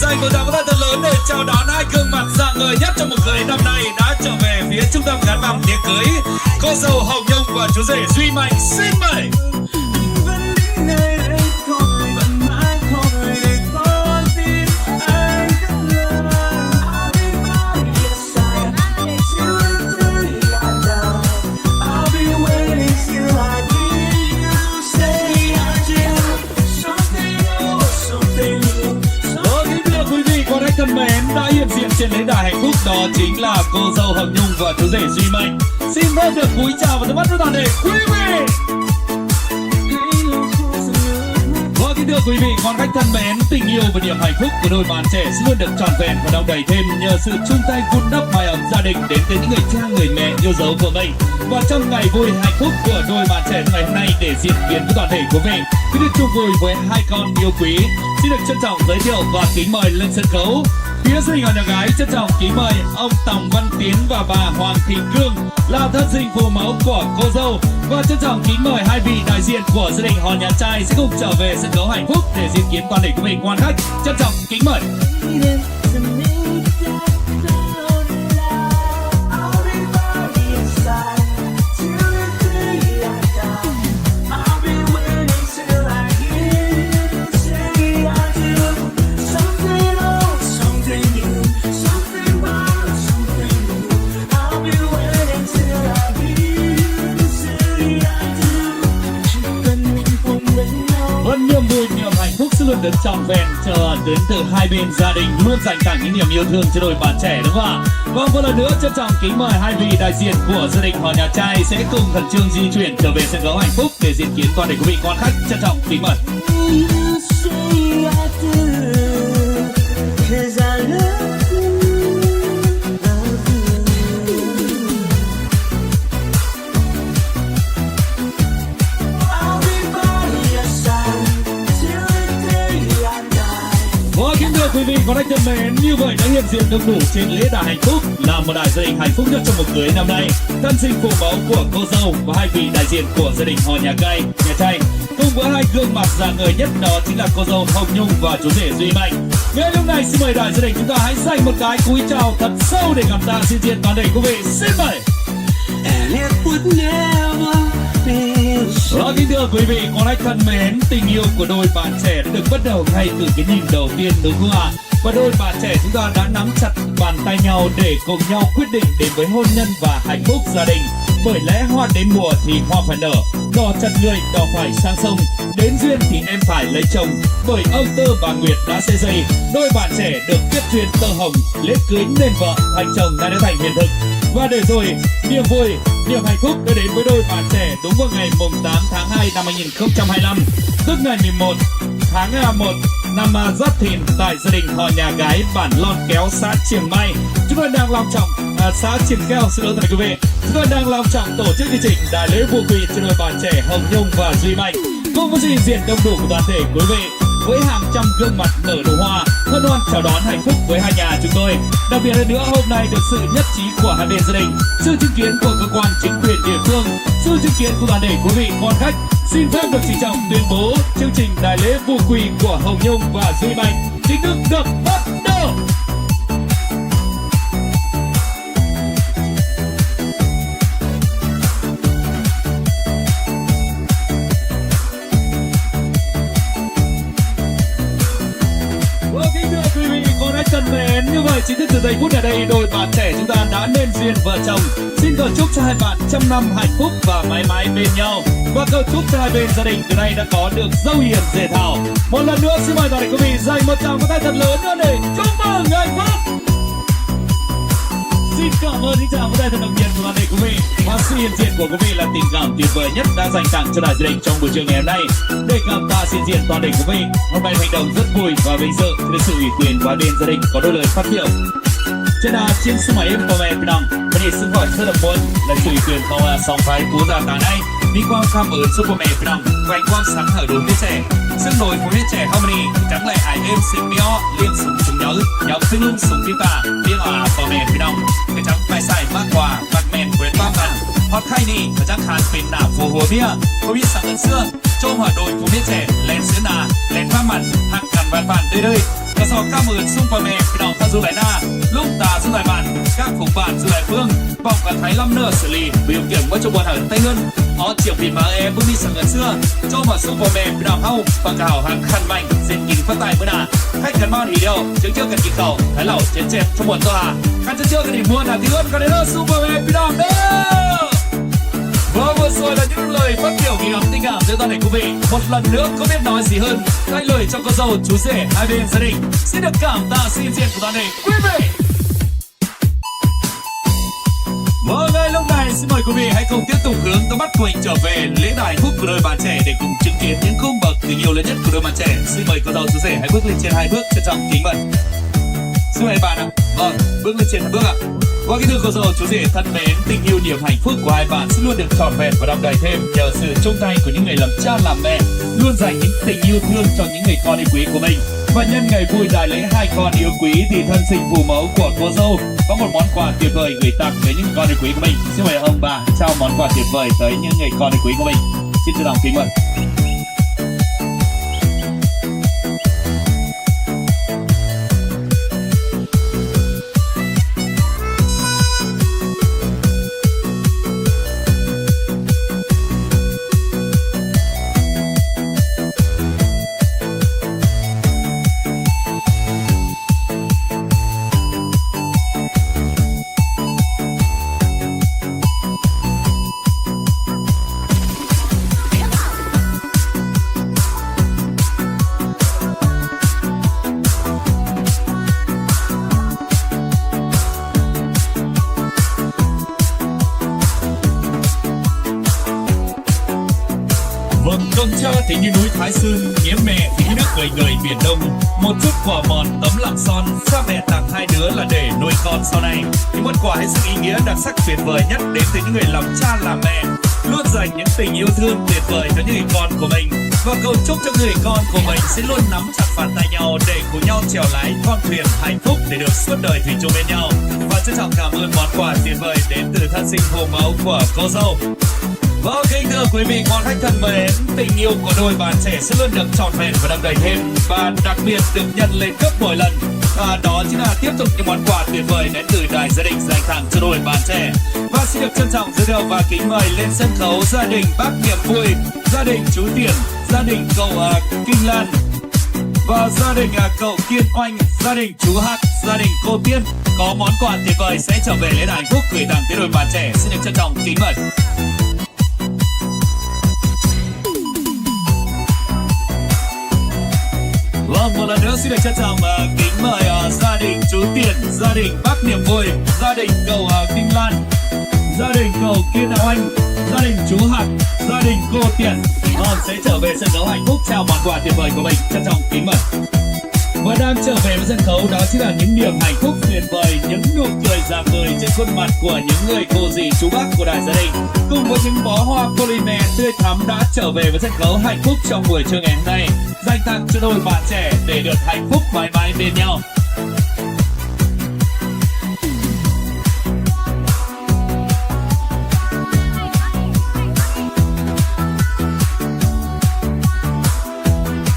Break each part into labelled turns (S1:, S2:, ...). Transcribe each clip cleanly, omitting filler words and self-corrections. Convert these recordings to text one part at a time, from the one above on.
S1: dành một tràng pháo tay thật lớn để chào đón hai gương mặt rạng ngời nhất trong một cưới năm nay đã trở về phía trung tâm gắn bằng tiệc cưới. Cô dâu Hồng Nhung và chú rể Duy Mạnh, xin mời. Thân mến, đã hiện diện trên lễ đài hạnh phúc đó chính là cô dâu Hồng Nhung và chú rể Duy Mạnh. Xin phép được cúi chào và tấm mắt với toàn thể quý vị. Vâng, kính thưa quý vị, quan khách thân mến, tình yêu và niềm hạnh phúc của đôi bạn trẻ sẽ luôn được trọn vẹn và đong đầy thêm nhờ sự chung tay vun đắp mái ấm gia đình đến từ những người cha người mẹ yêu dấu của mình. Và trong ngày vui hạnh phúc của đôi bạn trẻ ngày hôm nay để diễn kiến với toàn thể quý vị, cứ được chung vui với hai con yêu quý, xin được trân trọng giới thiệu và kính mời lên sân khấu. Phía gia đình họ nhà gái trân trọng kính mời ông Tòng Văn Tiến và bà Hoàng Thị Cương là thân sinh phụ mẫu của cô dâu, và trân trọng kính mời hai vị đại diện của gia đình họ nhà trai sẽ cùng trở về sân khấu hạnh phúc để diễn kiến toàn thể quý vị quan khách. Trân trọng kính mời. Luôn được trọn vẹn chờ đến từ hai bên gia đình, luôn dành tặng những niềm yêu thương cho đôi bạn trẻ, đúng không ạ? Vâng, một lần nữa trân trọng kính mời hai vị đại diện của gia đình họ nhà trai sẽ cùng khẩn trương di chuyển trở về sân khấu hạnh phúc để diễn kiến toàn thể quý vị quan khách. Trân trọng kính mời. Quý vị có khách thân mến, như vậy đã hiện diện đông đủ trên lễ đài hạnh phúc là một đại gia đình hạnh phúc nhất trong một cưới năm nay. Thân sinh phụ mẫu của cô dâu và hai vị đại diện của gia đình họ nhà trai cùng với hai gương mặt rạng ngời nhất đó chính là cô dâu Hồng Nhung và chú rể Duy Mạnh. Ngay lúc này xin mời đại gia đình chúng ta hãy dành một cái cúi chào thật sâu để cảm tạ xin diện toàn thể quý vị. Xin mời. Kính thưa quý vị, có lẽ thân mến, tình yêu của đôi bạn trẻ đã được bắt đầu ngay từ cái nhìn đầu tiên, đúng không ạ? Và đôi bạn trẻ chúng ta đã nắm chặt bàn tay nhau để cùng nhau quyết định đến với hôn nhân và hạnh phúc gia đình. Bởi lẽ hoa đến mùa thì hoa phải nở, đò chặt người đò phải sang sông, đến duyên thì em phải lấy chồng. Bởi ông Tơ và Nguyệt đã xây dây, đôi bạn trẻ được kết duyên tơ hồng, lễ cưới nên vợ thành chồng đã thành hiện thực. Và để rồi niềm vui, niềm hạnh phúc đã đến với đôi bạn trẻ đúng vào ngày 8 tháng 2 năm 2025, tức ngày 11 tháng 1 năm Giáp Thìn tại gia đình họ nhà gái bản Lon Kéo, xã Triềng Mai. Chúng tôi đang long trọng xã Triềng Keo, xin lỗi quý vị. Chúng tôi đang long trọng tổ chức chương trình đại lễ vô quỳ cho đôi bạn trẻ Hồng Nhung và Duy Mạnh, cùng với sự hiện diện đông đủ của toàn thể quý vị với hàng trăm gương mặt nở nụ hoa hân hoan chào đón hạnh phúc với hai nhà chúng tôi. Đặc biệt hơn nữa, hôm nay được sự nhất trí của hai bên gia đình, sự chứng kiến của cơ quan chính quyền địa phương, sự chứng kiến của toàn thể quý vị quan khách, xin phép được trịnh trọng tuyên bố chương trình đại lễ vô quỳ của Hồng Nhung và Duy Mạnh chính thức được bắt đầu. Thân mến, như vậy chính thức từ giây phút ở đây đôi bạn trẻ chúng ta đã nên duyên vợ chồng. Xin cầu chúc cho hai bạn trăm năm hạnh phúc và mãi mãi bên nhau, và cầu chúc cho hai bên gia đình từ nay đã có được dâu hiền dễ thảo. Một lần nữa xin mời toàn thể quý vị dành một tràng pháo tay thật lớn nữa để chúc mừng hạnh phúc. Xin cảm ơn những tràng pháo tay thật đặc biệt của toàn thể quý vị, và sự hiện diện của quý vị là tình cảm tuyệt vời nhất đã dành tặng cho đại gia đình trong buổi trưa ngày hôm nay. Để cảm tạ xin diện toàn thể quý vị, hôm nay hành động rất vui và vinh dự được sự ủy quyền của hai bên gia đình có đôi lời phát biểu. Trên trên sân máy của mẹ Bình Đẳng,วันนี้ซึ่งขอเชิญมวลและสื่อเตือนเขาว่าสองฝ่ายผู้ต่างๆได้มีความคำเอิญซุปเปอร์แมนพี่น้องแกว่งความสังหารดูไม่แฉซึ่งโดยผู้ไม่แฉเข้ามานี้จังเลยไอเอ็มสิบเมียเลี้ยงสูงถึงเยอะยับซึ่งลุ่มสูงที่ตาเลี้ยงปอร์แมนพี่น้องกระจังไปใส่มากกว่าบักแมนเวทบ้ากันเพราะไข่นี่กระจังคานเป็นหนาฟูหัวเบี้ยผู้วิสังเงินเสื้อโจมหัวโดยผู้ไม่แฉแลนเสื้อนาแลนผ้ามันหักกันวันๆเรื่อยๆ สองก้าหมื่นซุ่มประเมฆพี่น้องท่านสุไหลหน้าลุงตาสุไหลบ้านก้าฝูงบ้านสุไหลเฟืองป้องกันไทยล่ำเนื้อสลีวิวเกี่ยงวัชบวนหันไต้เงินอ๋อเจียวปีมาบุญมีสังเงินเสื้อโจมาซุ่มประเมฆพี่น้องเฮาปากกาวหันคันใหม่เส้นกินพระไตเมื่อนาให้กันมาทีเดียวเจอกันกินเก่าให้เราเจ็บทั้งหมดตัวการจะเจอกันอีกม้วนที่เงินกันเด้อซุ่มประเมฆพี่น้องเด้อvừa rồi là những lời phát biểu kỳ ngắm tình cảm giữa toàn thể quý vị. Một lần nữa không biết nói gì hơn thay lời cho cô dâu chú rể hai bên gia đình xin được cảm tạ sự hiện diện của toàn thể quý vị. Vâng, ngay lúc này xin mời quý vị hãy cùng tiếp tục hướng tầm mắt của mình trở về lễ đài hạnh phúc của đôi bạn trẻ để cùng chứng kiến những cung bậc tình yêu lớn nhất của đôi bạn trẻ. Xin mời cô dâu chú rể hãy bước lên trên hai bước trân trọng kính mời. Xin mời bạn ạ. Vâng, bước lên trên hai bước ạ. Và kính thưa cô dâu chú rể thân mến, tình yêu niềm hạnh phúc của hai bạn sẽ luôn được trọn vẹn và đong đầy thêm nhờ sự chung tay của những người làm cha làm mẹ, luôn dành những tình yêu thương cho những người con yêu quý của mình. Và nhân ngày vui đại lễ hai con yêu quý thì thân sinh phụ mẫu của cô dâu có một món quà tuyệt vời gửi tặng đến những con yêu quý của mình. Xin mời ông bà trao món quà tuyệt vời tới những người con yêu quý của mình. Xin trân trọng kính mời. Con cha thì như núi Thái Sơn, nghĩa mẹ thì như nước người người biển Đông. Một chút quả mòn tấm lòng son, cha mẹ tặng hai đứa là để nuôi con sau này. Những món quà hết sức ý nghĩa đặc sắc tuyệt vời nhất đến từ những người làm cha làm mẹ, luôn dành những tình yêu thương tuyệt vời cho những người con của mình. Và cầu chúc cho người con của mình sẽ luôn nắm chặt bàn tay nhau để cùng nhau chèo lái con thuyền hạnh phúc để được suốt đời thủy chung bên nhau. Và trân trọng cảm ơn món quà tuyệt vời đến từ thân sinh phụ mẫu của cô dâu. Vâng, kính thưa quý vị, con khách thân mến, tình yêu của đôi bạn trẻ sẽ luôn được trọn vẹn và đậm đầy thêm và đặc biệt được nhân lên gấp mỗi lần. Đó chính là tiếp tục những món quà tuyệt vời đến từ đài gia đình dành tặng cho đôi bạn trẻ. Và xin được trân trọng giới thiệu và kính mời lên sân khấu gia đình bác Niềm Vui, gia đình chú Tiền, gia đình cậu Kinh Lan và gia đình cậu Kiên Oanh, gia đình chú Hạc, gia đình cô Tiên có món quà tuyệt vời sẽ trở về lễ đài hạnh phúc gửi tặng tới đôi bạn trẻ. Xin được trân trọng kính mời. Vâng, một lần nữa xin được trân trọng kính mời gia đình chú Tiền, gia đình bác Niềm Vui, gia đình cậu Kinh Lan, gia đình cậu Kiên Oanh, gia đình chú Hạc, gia đình cô Tiền sẽ trở về sân khấu hạnh phúc trao món quà tuyệt vời của mình. Trân trọng kính mời. Và đang trở về với sân khấu đó chính là những niềm hạnh phúc tuyệt vời, những nụ cười rạng ngời trên khuôn mặt của những người cô dì chú bác của đài gia đình, cùng với những bó hoa polymer tươi thắm đã trở về với sân khấu hạnh phúc trong buổi trưa ngày hôm nay, dành tặng cho đôi bạn trẻ để được hạnh phúc mãi mãi bên nhau.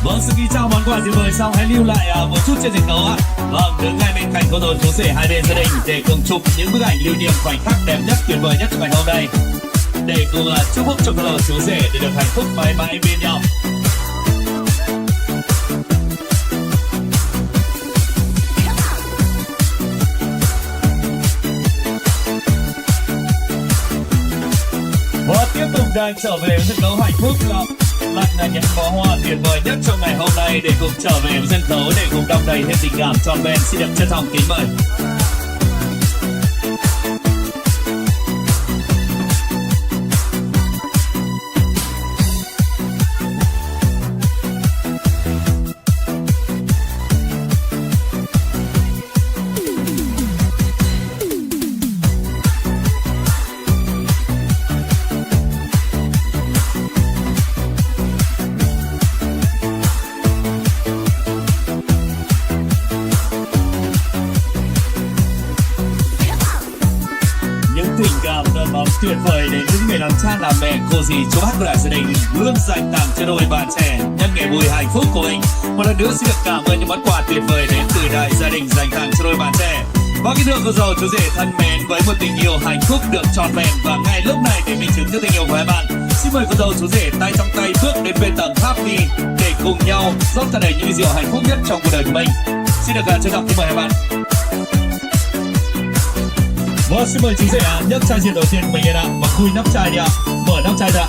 S1: Vâng, sau khi trao món quà tuyệt vời xong hãy lưu lại một chút trên sân khấu ạ. Vâng, đứng ngay bên cạnh cô dâu chú rể hai bên gia đình để cùng chụp những bức ảnh lưu niệm khoảnh khắc đẹp nhất tuyệt vời nhất trong ngày hôm nay, để cùng chúc phúc cho cô dâu chú rể để được hạnh phúc mãi mãi bên nhau. Và tiếp tục đang trở về với sân khấu hạnh phúc là những bó hoa tuyệt vời nhất trong ngày hôm nay để cùng trở về với sân khấu để cùng đong đầy thêm tình cảm trọn vẹn. Xin được trân trọng kính mời. tuyệt vời đến những người làm cha làm mẹ, cô dì chú bác của đại gia đình luôn dành tặng cho đôi bạn trẻ nhân ngày vui hạnh phúc của mình. Một lần nữa xin được cảm ơn những món quà tuyệt vời đến từ đại gia đình dành tặng cho đôi bạn trẻ. Và kính thưa cô dâu chú rể thân mến, với một tình yêu hạnh phúc được trọn vẹn và ngay lúc này để minh chứng cho tình yêu của hai bạn, xin mời cô dâu chú rể tay trong tay bước đến bên tầng happy để cùng nhau rót tràn đầy những rượu hạnh phúc nhất trong cuộc đời của mình. Xin được trân trọng kính mời hai bạn. Vâng, xin mời chú rể nhấc chai rượu đầu tiên của mình lên ạ và khui nắp chai đi ạ, mở nắp chai ra.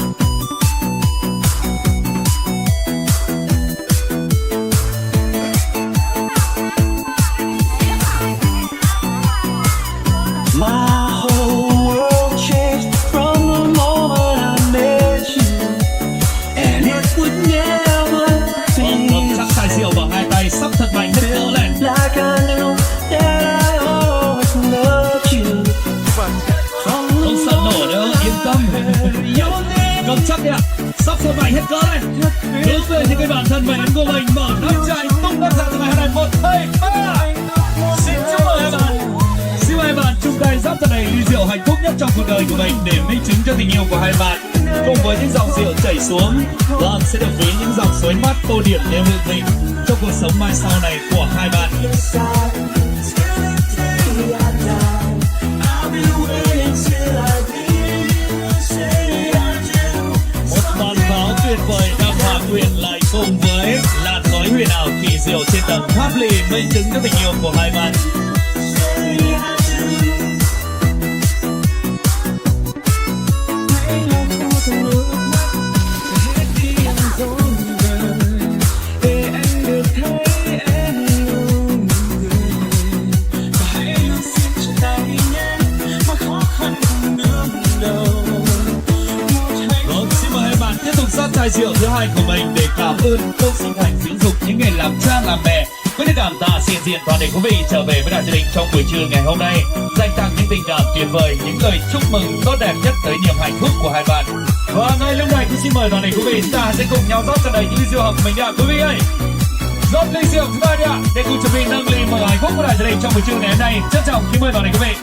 S1: Sắp thật mạnh hết cỡ lên. Không sợ nổ đâu, yên tâm. Cầm chắc đi ạ. Sắp thật mạnh hết cỡ lên. Hướng về những cái bản thân mến của mình, mở nắp chai tung nắp ra từ ngày hôm nay 1, 2, 3. Xin chúc mừng hai bạn. Xin mời hai bạn chung tay rót thật đầy ly rượu hạnh phúc nhất trong cuộc đời của mình để minh chứng cho tình yêu của hai bạn. Cùng với những dòng rượu chảy xuống, vâng, sẽ được ví những dòng suối mát tô điểm nêu hương vị trong cuộc sống mai sau này của hai bạn. Một màn pháo tuyệt vời đang hòa quyện lại cùng với làn khói huyền ảo kỳ diệu trên tầng tháp lì minh chứng cho tình yêu của hai bạn. Chai rượu thứ hai của mình để cảm ơn công sinh thành dưỡng dục những người làm cha làm mẹ với những cảm tạ hiện diện toàn thể quý vị trở về với đại gia đình trong buổi trưa ngày hôm nay, dành tặng những tình cảm tuyệt vời, những lời chúc mừng tốt đẹp nhất tới niềm hạnh phúc của hai bạn. Và ngay lúc này cũng xin mời toàn thể quý vị chúng ta sẽ cùng nhau rót cho đầy những ly rượu của mình ạ quý vị ơi. Rót ly rượu chúng ta đi ạ để cùng chuẩn bị nâng ly mừng hạnh phúc của đại gia đình trong buổi trưa ngày hôm nay. Trân trọng kính mời toàn thể quý vị.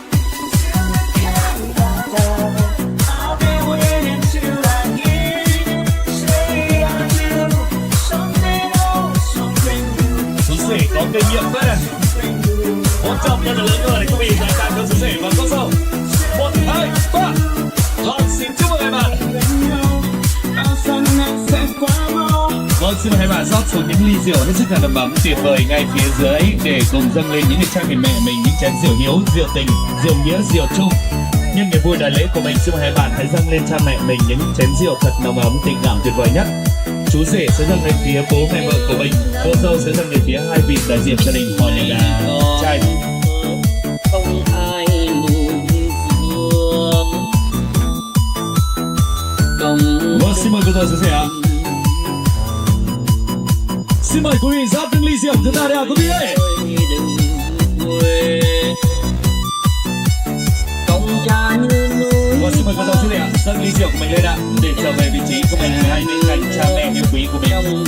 S1: Có kinh nghiệm phết này. 100 nhân lớn người để quý vị dành tặng cho chú rể và cô dâu. 1, 2, 3. Vâng, xin chúc mừng hai bạn. Vâng, xin mời hai bạn rót xuống những ly rượu hết sức là đầm ấm tuyệt vời ngay phía dưới để cùng dâng lên những người cha người mẹ mình những chén rượu hiếu, rượu tình, rượu nghĩa, rượu chung. Nhân ngày vui đại lễ của mình, xin mời hai bạn hãy dâng lên cha mẹ mình những chén rượu thật nồng ấm tình cảm tuyệt vời nhất. Chú rể sẽ dâng lên phía bố mẹ vợ của mình, cô dâu sẽ dâng lên phía hai vị đại diện gia đình họ nhà trai.
S2: Không ai buồn dương.
S1: Vâng, xin mời cô dâu chú rể ạ. Xin mời quý vị rót những ly rượu chúng ta đi ạ quý vị ơi. Vâng, xin mời cô dâu chú rể ạ, dâng ly rượu của mình lên ạ để trở về vị trí của mình ngay bên cạnh cha mẹ yêu quý của mình.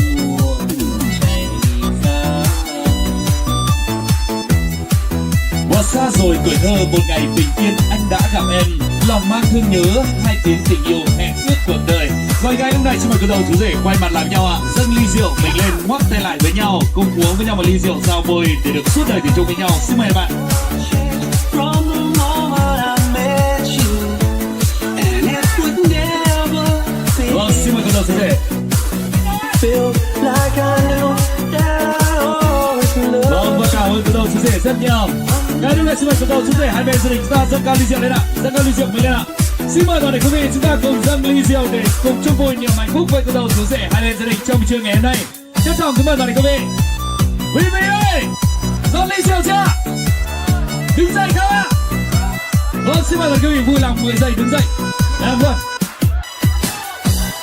S1: Và xa rồi tuổi thơ một ngày bình yên anh đã gặp em, lòng mang thương nhớ hai tiếng tình yêu hẹn ước cuộc đời. Và ngày hôm nay xin mời cô dâu chú rể quay mặt làm nhau ạ, dâng ly rượu mình lên ngoắc tay lại với nhau, cùng uống với nhau một ly rượu giao bôi để được suốt đời thủy chung với nhau. Xin mời bạn. Vâng, xin mời cô dâu chú rể. Vâng, và cảm ơn cô dâu chú rể rất nhiều. Ngay lúc này xin mời cô dâu chú rể hai bên gia đình chúng ta dâng cao ly rượu lên ạ, dâng cao ly rượu mình lên ạ. Xin mời toàn thể quý vị chúng ta cùng dâng ly rượu để cùng chung vui niềm hạnh phúc với cô dâu chú rể hai bên gia đình trong buổi trưa ngày hôm nay. Trân trọng kính mời toàn thể quý vị. Quý vị ơi, rót ly rượu chưa? Đứng dậy không ạ? Vâng, xin mời toàn thể quý vị vui lòng 10 giây đứng dậy. Làm luôn.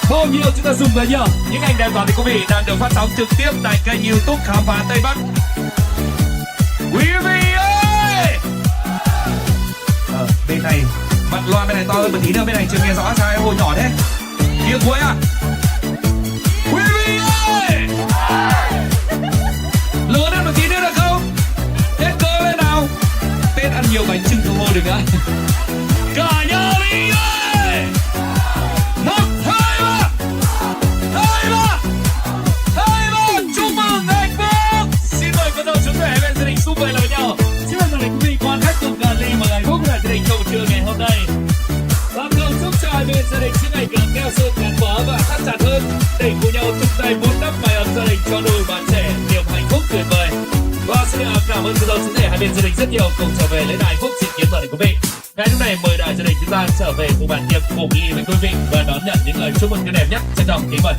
S1: Bao nhiêu chúng ta dùng với nhiều. Những ảnh đẹp toàn thể quý vị đang được phát sóng trực tiếp tại kênh YouTube Khám phá Tây Bắc. Quý vị ơi! Bên này mặt loa bên này to hơn một tí nữa, bên này chưa nghe rõ sao em hồi nhỏ thế. Tiếng cuối à? Quý vị ơi! Lớn hơn một tí nữa được không? Hết cỡ lên nào. Tết ăn nhiều bánh trưng không hô được nữa. Cả nhà đi ơi! tuyệt vời. Và xin cảm ơn cô dâu chú rể hai bên gia đình rất nhiều cùng trở về lấy đài phúc xin kiếm mời quý vị. Ngay lúc này mời đại gia đình chúng ta trở về cùng bản tiệc cùng đi với quý vị và đón nhận những lời chúc mừng tốt đẹp nhất. Trân trọng kính mời.